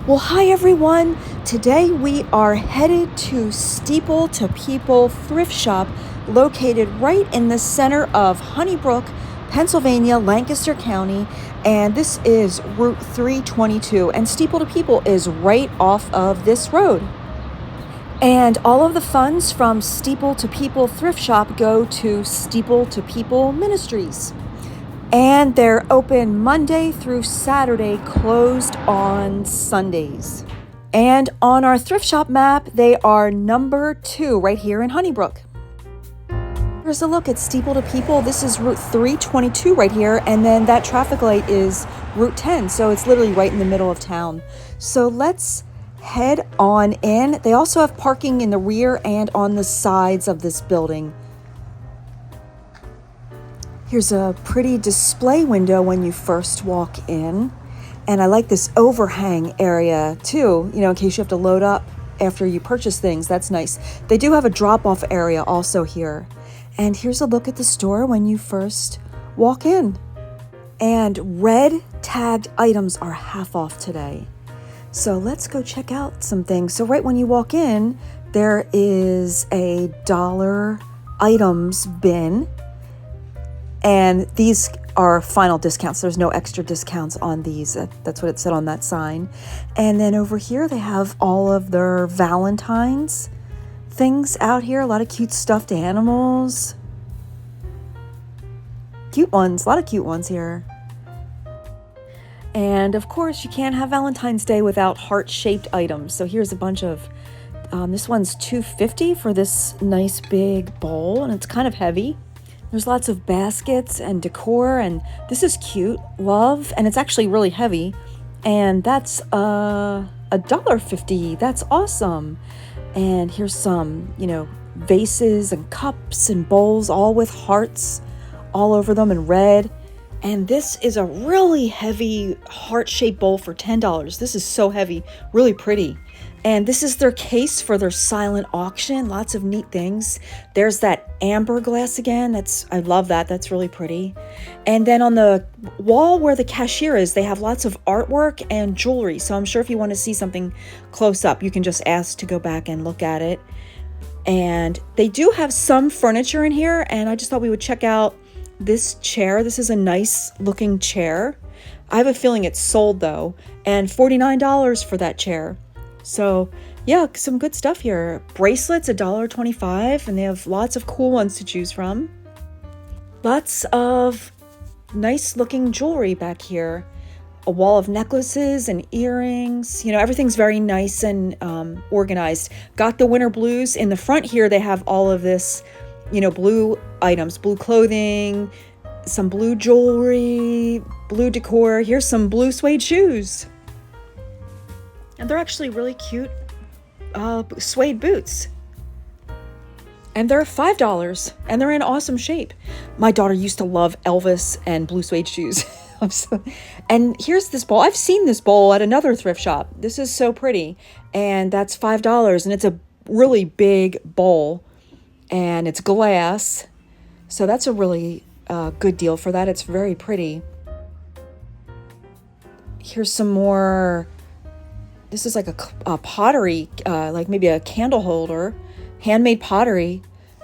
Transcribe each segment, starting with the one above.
Well, hi everyone. Today we are headed to Steeple to People Thrift Shop located right in the center of Honey Brook, Pennsylvania, Lancaster County, and this is Route 322, and Steeple to People is right off of this road. And all of the funds from Steeple to People Thrift Shop go to Steeple to People Ministries. And they're open Monday through Saturday, closed on Sundays. And on our thrift shop map, they are number 2 right here in Honey Brook. Here's a look at Steeple to People. This is Route 322 right here, and then that traffic light is Route 10, so it's literally right in the middle of town. So let's head on in. They also have parking in the rear and on the sides of this building. Here's a pretty display window when you first walk in. And I like this overhang area too, in case you have to load up after you purchase things. That's nice. They do have a drop-off area also here. And here's a look at the store when you first walk in. And red tagged items are half off today. So let's go check out some things. So right when you walk in, there is a dollar items bin. And these are final discounts. There's no extra discounts on these. That's what it said on that sign. And then over here, they have all of their Valentine's things out here. A lot of cute stuffed animals. Cute ones. A lot of cute ones here. And of course, you can't have Valentine's Day without heart-shaped items. So here's a bunch of, this one's $2.50 for this nice big bowl. And it's kind of heavy. There's lots of baskets and decor, and this is cute. Love, and it's actually really heavy. And that's $1.50. That's awesome. And here's some, vases and cups and bowls, all with hearts all over them in red. And this is a really heavy heart-shaped bowl for $10. This is so heavy, really pretty. And this is their case for their silent auction. Lots of neat things. There's that amber glass again. I love that. That's really pretty. And then on the wall where the cashier is, they have lots of artwork and jewelry. So I'm sure if you want to see something close up, you can just ask to go back and look at it. And they do have some furniture in here. And I just thought we would check out this chair. This is a nice looking chair. I have a feeling it's sold though. And $49 for that chair. So yeah, some good stuff here. Bracelets, $1.25, and they have lots of cool ones to choose from. Lots of nice looking jewelry back here. A wall of necklaces and earrings. Everything's very nice and organized. Got the winter blues. In the front here, they have all of this, blue items, blue clothing, some blue jewelry, blue decor. Here's some blue suede shoes. And they're actually really cute suede boots. And they're $5, and they're in awesome shape. My daughter used to love Elvis and blue suede shoes. And here's this bowl. I've seen this bowl at another thrift shop. This is so pretty. And that's $5, and it's a really big bowl. And it's glass. So that's a really good deal for that. It's very pretty. Here's some more. This is like a pottery, like maybe a candle holder, handmade pottery.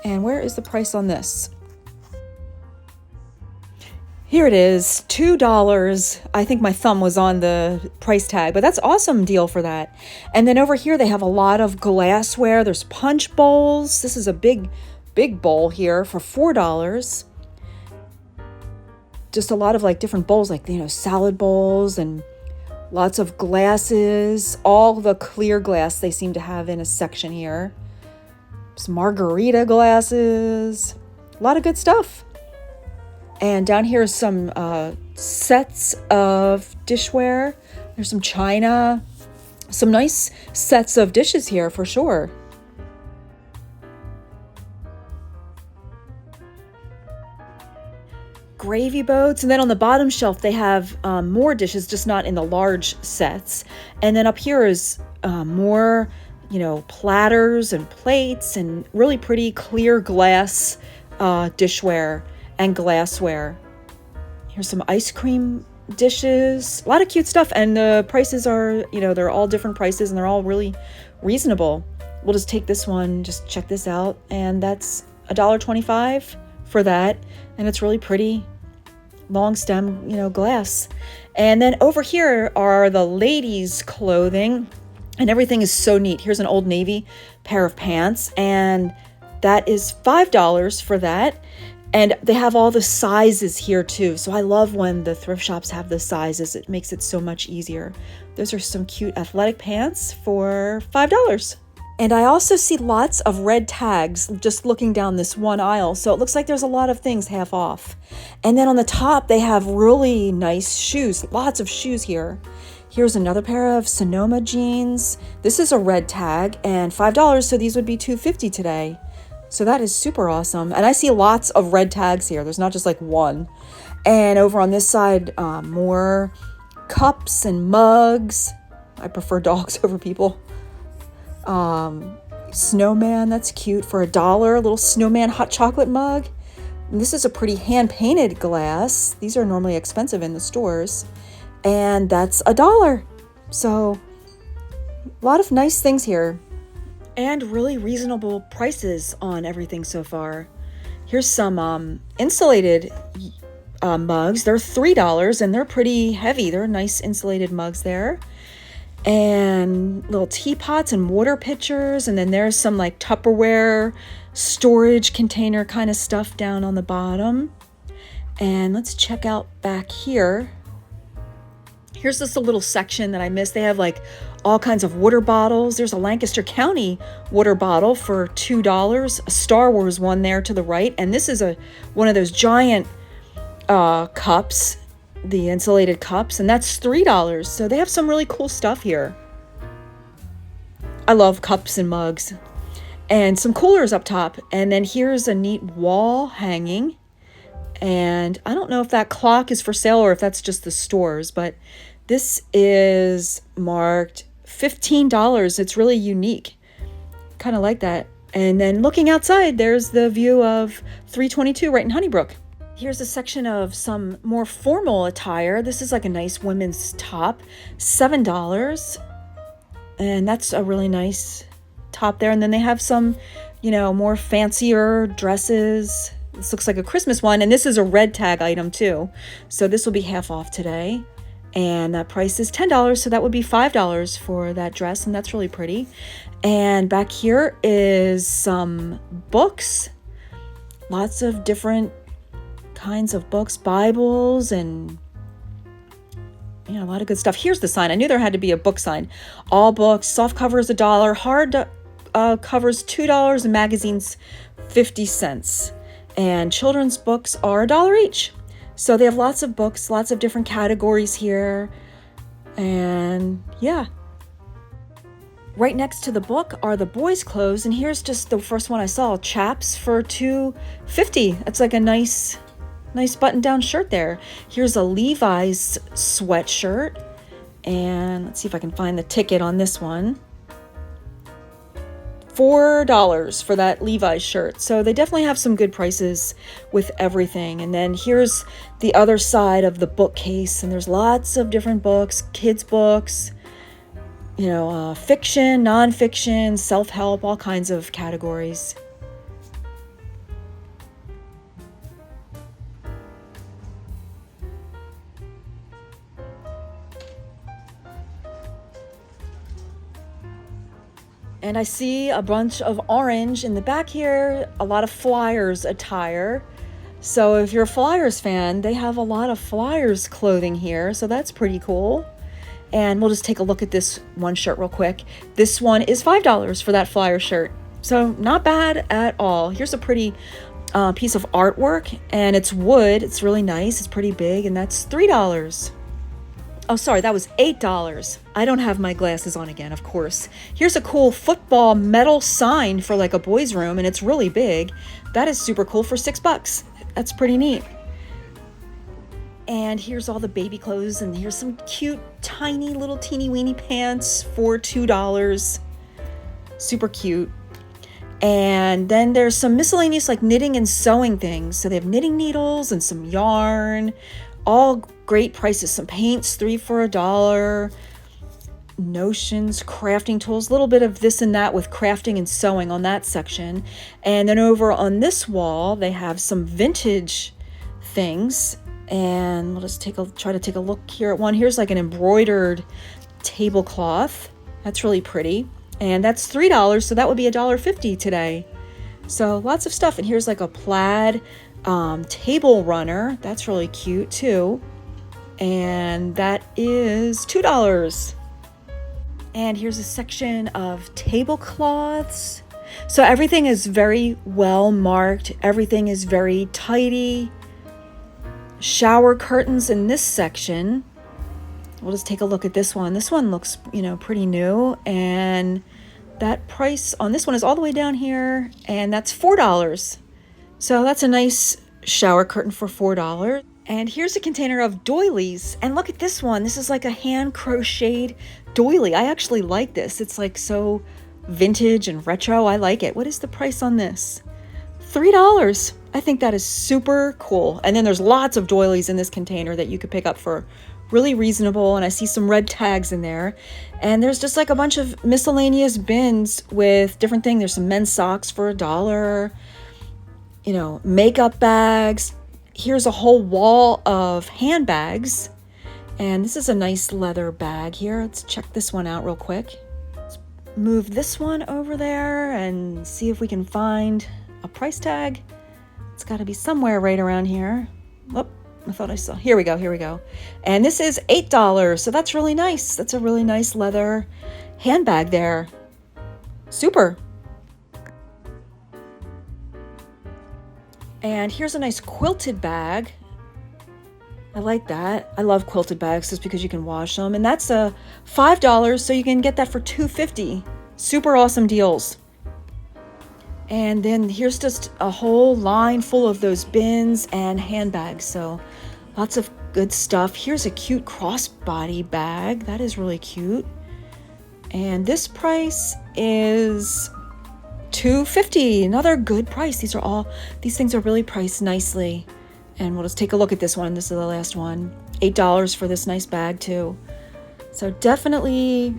And where is the price on this? Here it is, $2. I think my thumb was on the price tag, but that's an awesome deal for that. And then over here, they have a lot of glassware. There's punch bowls. This is a big bowl here for $4. Just a lot of different bowls, salad bowls and lots of glasses, all the clear glass they seem to have in a section here. Some margarita glasses, a lot of good stuff. And down here is some sets of dishware. There's some china, some nice sets of dishes here for sure. Gravy boats, and then on the bottom shelf they have more dishes, just not in the large sets. And then up here is more, platters and plates and really pretty clear glass dishware and glassware. Here's some ice cream dishes, a lot of cute stuff. And the prices are, they're all different prices and they're all really reasonable. We'll just take this one, just check this out. And that's $1.25 for that. And it's really pretty. Long stem, glass. And then over here are the ladies' clothing. And everything is so neat. Here's an Old Navy pair of pants. And that is $5 for that. And they have all the sizes here too. So I love when the thrift shops have the sizes. It makes it so much easier. Those are some cute athletic pants for $5. And I also see lots of red tags just looking down this one aisle. So it looks like there's a lot of things half off. And then on the top, they have really nice shoes. Lots of shoes here. Here's another pair of Sonoma jeans. This is a red tag and $5. So these would be $2.50 today. So that is super awesome. And I see lots of red tags here. There's not just like one. And over on this side, more cups and mugs. I prefer dogs over people. Snowman, that's cute for $1. A little snowman hot chocolate mug. And this is a pretty hand-painted glass. These are normally expensive in the stores. And that's $1. So a lot of nice things here. And really reasonable prices on everything so far. Here's some insulated mugs. They're $3 and they're pretty heavy. They're nice insulated mugs there. And little teapots and water pitchers. And then there's some like Tupperware storage container kind of stuff down on the bottom. And let's check out back here. Here's just a little section that I missed. They have like all kinds of water bottles. There's a Lancaster County water bottle for $2. A Star Wars one there to the right. And this is one of those giant cups, the insulated cups, and that's $3. So they have some really cool stuff here. I love cups and mugs. And some coolers up top. And then here's a neat wall hanging. And I don't know if that clock is for sale or if that's just the stores, but this is marked $15. It's really unique. Kind of like that. And then looking outside, there's the view of 322 right in Honey Brook. Here's a section of some more formal attire. This is like a nice women's top, $7. And that's a really nice top there. And then they have some, more fancier dresses. This looks like a Christmas one. And this is a red tag item too. So this will be half off today. And that price is $10, so that would be $5 for that dress, and that's really pretty. And back here is some books. Lots of different kinds of books, Bibles, and a lot of good stuff. Here's the sign. I knew there had to be a book sign. All books, soft covers $1, hard covers $2, and magazines 50 cents. And children's books are $1 each. So they have lots of books, lots of different categories here. And yeah. Right next to the book are the boys' clothes. And here's just the first one I saw, chaps for $2.50. That's like a nice button-down shirt there. Here's a Levi's sweatshirt. And let's see if I can find the ticket on this one. $4 for that Levi's shirt. So they definitely have some good prices with everything. And then here's the other side of the bookcase, and there's lots of different books, kids books, fiction, nonfiction, self-help, all kinds of categories. And I see a bunch of orange in the back here, a lot of Flyers attire. So if you're a Flyers fan, they have a lot of Flyers clothing here. So that's pretty cool. And we'll just take a look at this one shirt real quick. This one is $5 for that Flyer shirt. So not bad at all. Here's a pretty piece of artwork, and it's wood. It's really nice. It's pretty big, and that's $3. Oh, sorry, that was $8. I don't have my glasses on again, of course. Here's a cool football metal sign for like a boys' room, and it's really big. That is super cool for $6. That's pretty neat. And here's all the baby clothes, and here's some cute, tiny little teeny weeny pants for $2. Super cute. And then there's some miscellaneous like knitting and sewing things. So they have knitting needles and some yarn, all great prices. Some paints, 3 for $1. Notions, crafting tools, a little bit of this and that with crafting and sewing on that section. And then over on this wall, they have some vintage things. And we'll just try to take a look here at one. Here's like an embroidered tablecloth. That's really pretty. And that's $3, so that would be $1.50 today. So lots of stuff. And here's like a plaid table runner. That's really cute too. And that is $2. And here's a section of tablecloths. So everything is very well marked. Everything is very tidy. Shower curtains in this section. We'll just take a look at this one. This one looks, pretty new. And that price on this one is all the way down here. And that's $4. So that's a nice shower curtain for $4. And here's a container of doilies. And look at this one. This is like a hand crocheted doily. I actually like this. It's like so vintage and retro. I like it. What is the price on this? $3. I think that is super cool. And then there's lots of doilies in this container that you could pick up for really reasonable. And I see some red tags in there. And there's just like a bunch of miscellaneous bins with different things. There's some men's socks for $1, makeup bags. Here's a whole wall of handbags. And this is a nice leather bag here. Let's check this one out real quick. Let's move this one over there and see if we can find a price tag. It's got to be somewhere right around here. Oh, I thought I saw. Here we go. And this is $8. So that's really nice. That's a really nice leather handbag there. Super. And here's a nice quilted bag. I like that. I love quilted bags just because you can wash them. And that's a $5, so you can get that for $2.50. Super awesome deals. And then here's just a whole line full of those bins and handbags. So lots of good stuff. Here's a cute crossbody bag. That is really cute. And this price is $2.50. Another good price. These things are really priced nicely. And we'll just take a look at this one. This is the last one. $8 for this nice bag too. So definitely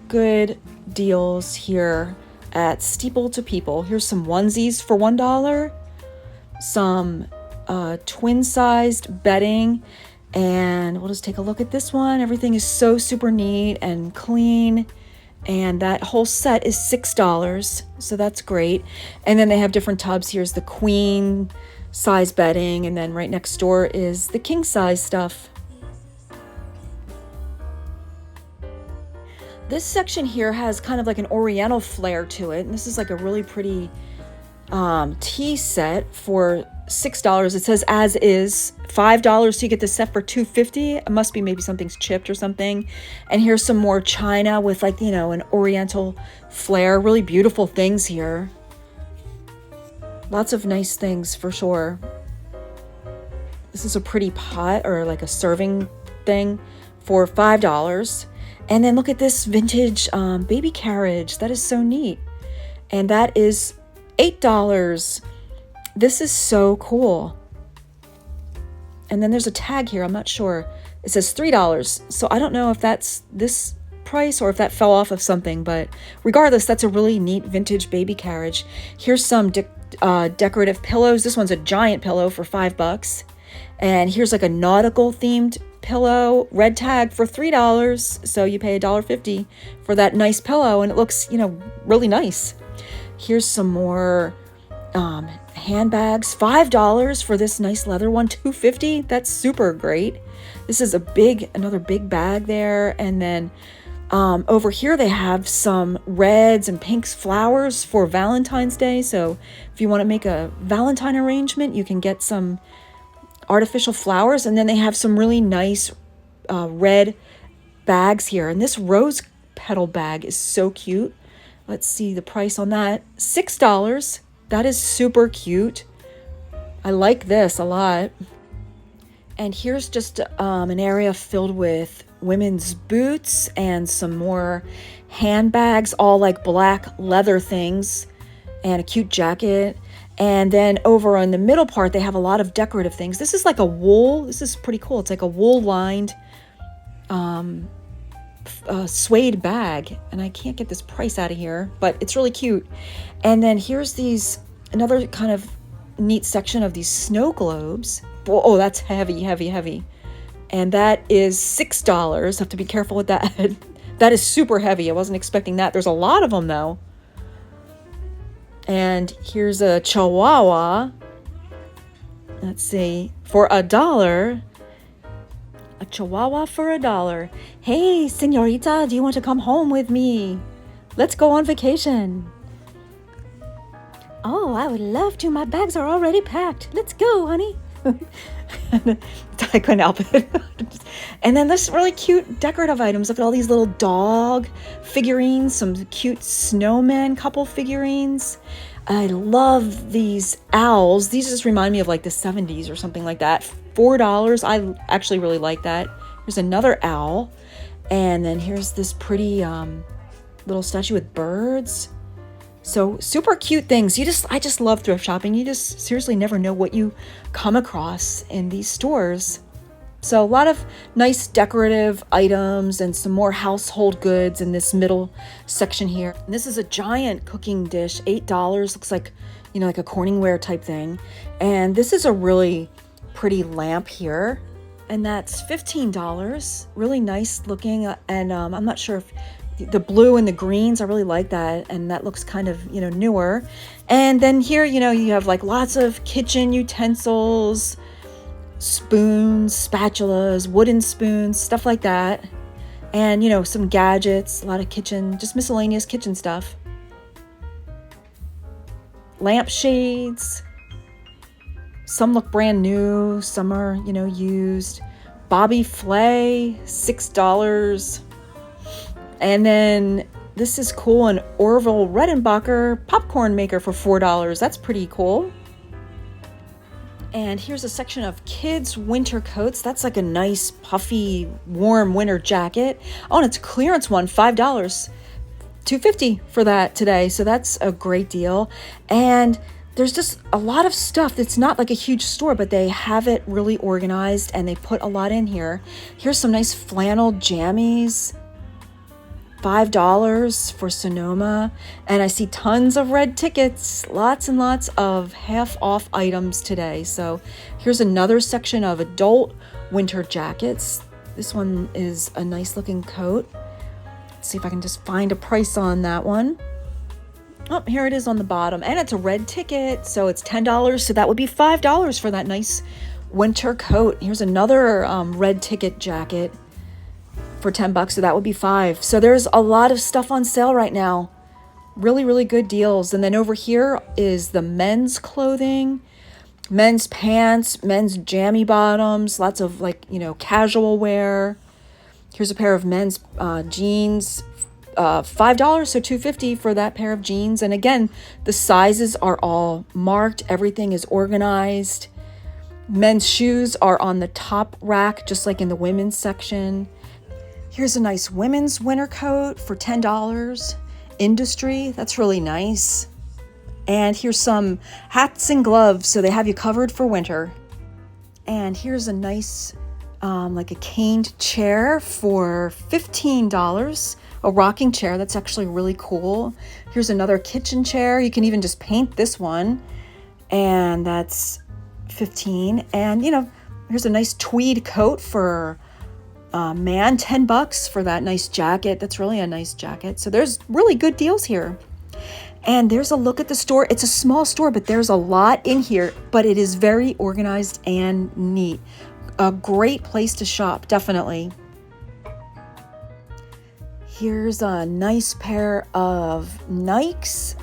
good deals here at Steeple to People. Here's some onesies for $1. Some twin-sized bedding. And we'll just take a look at this one. Everything is so super neat and clean. And that whole set is $6. So that's great. And then they have different tubs. Here's the queen size bedding. And then right next door is the king size stuff. This section here has kind of like an oriental flair to it. And this is like a really pretty tea set for $6. It says as is. $5 so you get the set for $2.50. It must be maybe something's chipped or something. And here's some more china with like, an oriental flair. Really beautiful things here. Lots of nice things for sure. This is a pretty pot or like a serving thing for $5. And then look at this vintage baby carriage. That is so neat. And that is $8. This is so cool. And then there's a tag here. I'm not sure. It says $3. So I don't know if that's this price or if that fell off of something. But regardless, that's a really neat vintage baby carriage. Here's some decorative pillows. This one's a giant pillow for $5. And here's like a nautical themed pillow, red tag for $3. So you pay $1.50 for that nice pillow. And it looks, really nice. Here's some more handbags, $5 for this nice leather one, $2.50. That's super great. This is another big bag there. And then over here they have some reds and pinks flowers for Valentine's Day. So if you want to make a Valentine arrangement, you can get some artificial flowers. And then they have some really nice red bags here. And this rose petal bag is so cute. Let's see the price on that. $6. That is super cute. I like this a lot. And here's just an area filled with women's boots and some more handbags, all like black leather things, and a cute jacket. And then over on the middle part, they have a lot of decorative things. This is like a wool. This is pretty cool. It's like a wool lined suede bag. And I can't get this price out of here, but it's really cute. And then here's another kind of neat section of these snow globes. Oh, that's heavy, heavy, heavy. And that is $6. Have to be careful with that. That is super heavy. I wasn't expecting that. There's a lot of them though. And here's a Chihuahua. Let's see, for $1. A Chihuahua for $1. Hey, señorita, do you want to come home with me? Let's go on vacation. Oh, I would love to. My bags are already packed. Let's go, honey. I couldn't help it. And then this really cute decorative items. Look at all these little dog figurines, some cute snowman couple figurines. I love these owls. These just remind me of like the 70s or something like that. $4. I actually really like that. Here's another owl. And then here's this pretty little statue with birds. So super cute things. I just love thrift shopping. You just seriously never know what you come across in these stores. So a lot of nice decorative items and some more household goods in this middle section here. And this is a giant cooking dish, $8. Looks like, like a Corningware type thing. And this is a really pretty lamp here. And that's $15. Really nice looking. And I'm not sure if the blue and the greens, I really like that. And that looks kind of, newer. And then here, you have like lots of kitchen utensils, spoons, spatulas, wooden spoons, stuff like that. And, some gadgets, a lot of just miscellaneous kitchen stuff. Lampshades. Some look brand new. Some are, used. Bobby Flay, $6. And then this is cool, an Orville Redenbacher popcorn maker for $4. That's pretty cool. And here's a section of kids' winter coats. That's like a nice, puffy, warm winter jacket. Oh, and it's a clearance one, $5. $2.50 for that today. So that's a great deal. And there's just a lot of stuff. It's not like a huge store, but they have it really organized and they put a lot in here. Here's some nice flannel jammies. $5 for Sonoma. And I see tons of red tickets, lots and lots of half off items today. So here's another section of adult winter jackets. This one is a nice looking coat. Let's see if I can just find a price on that one. Oh, here it is on the bottom. And it's a red ticket, so it's $10. So that would be $5 for that nice winter coat. Here's another red ticket jacket for $10, so that would be $5. So there's a lot of stuff on sale right now. Really, really good deals. And then over here is the men's clothing, men's pants, men's jammy bottoms, lots of casual wear. Here's a pair of men's jeans, $5, so $2.50 for that pair of jeans. And again, the sizes are all marked. Everything is organized. Men's shoes are on the top rack, just like in the women's section. Here's a nice women's winter coat for $10. Industry, that's really nice. And here's some hats and gloves, so they have you covered for winter. And here's a nice, like a caned chair for $15. A rocking chair, that's actually really cool. Here's another kitchen chair. You can even just paint this one. And that's $15. And, here's a nice tweed coat for man, $10 for that nice jacket. That's really a nice jacket. So there's really good deals here. And there's a look at the store. It's a small store, but there's a lot in here, but it is very organized and neat. A great place to shop, definitely. Here's a nice pair of Nikes,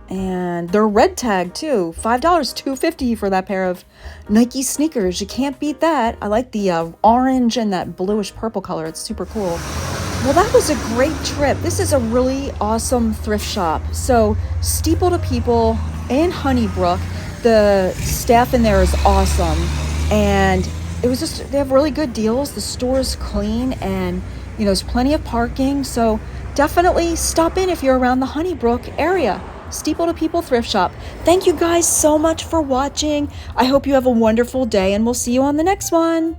and they're red tag too. $5, $2.50 for that pair of Nike sneakers. You can't beat that. I like the orange and that bluish purple color. It's super cool. Well, that was a great trip. This is a really awesome thrift shop. So Steeple to People in Honey Brook. The staff in there is awesome. And it was just, they have really good deals. The store is clean and there's plenty of parking. So definitely stop in if you're around the Honey Brook area. Steeple to People Thrift Shop. Thank you guys so much for watching. I hope you have a wonderful day, and we'll see you on the next one.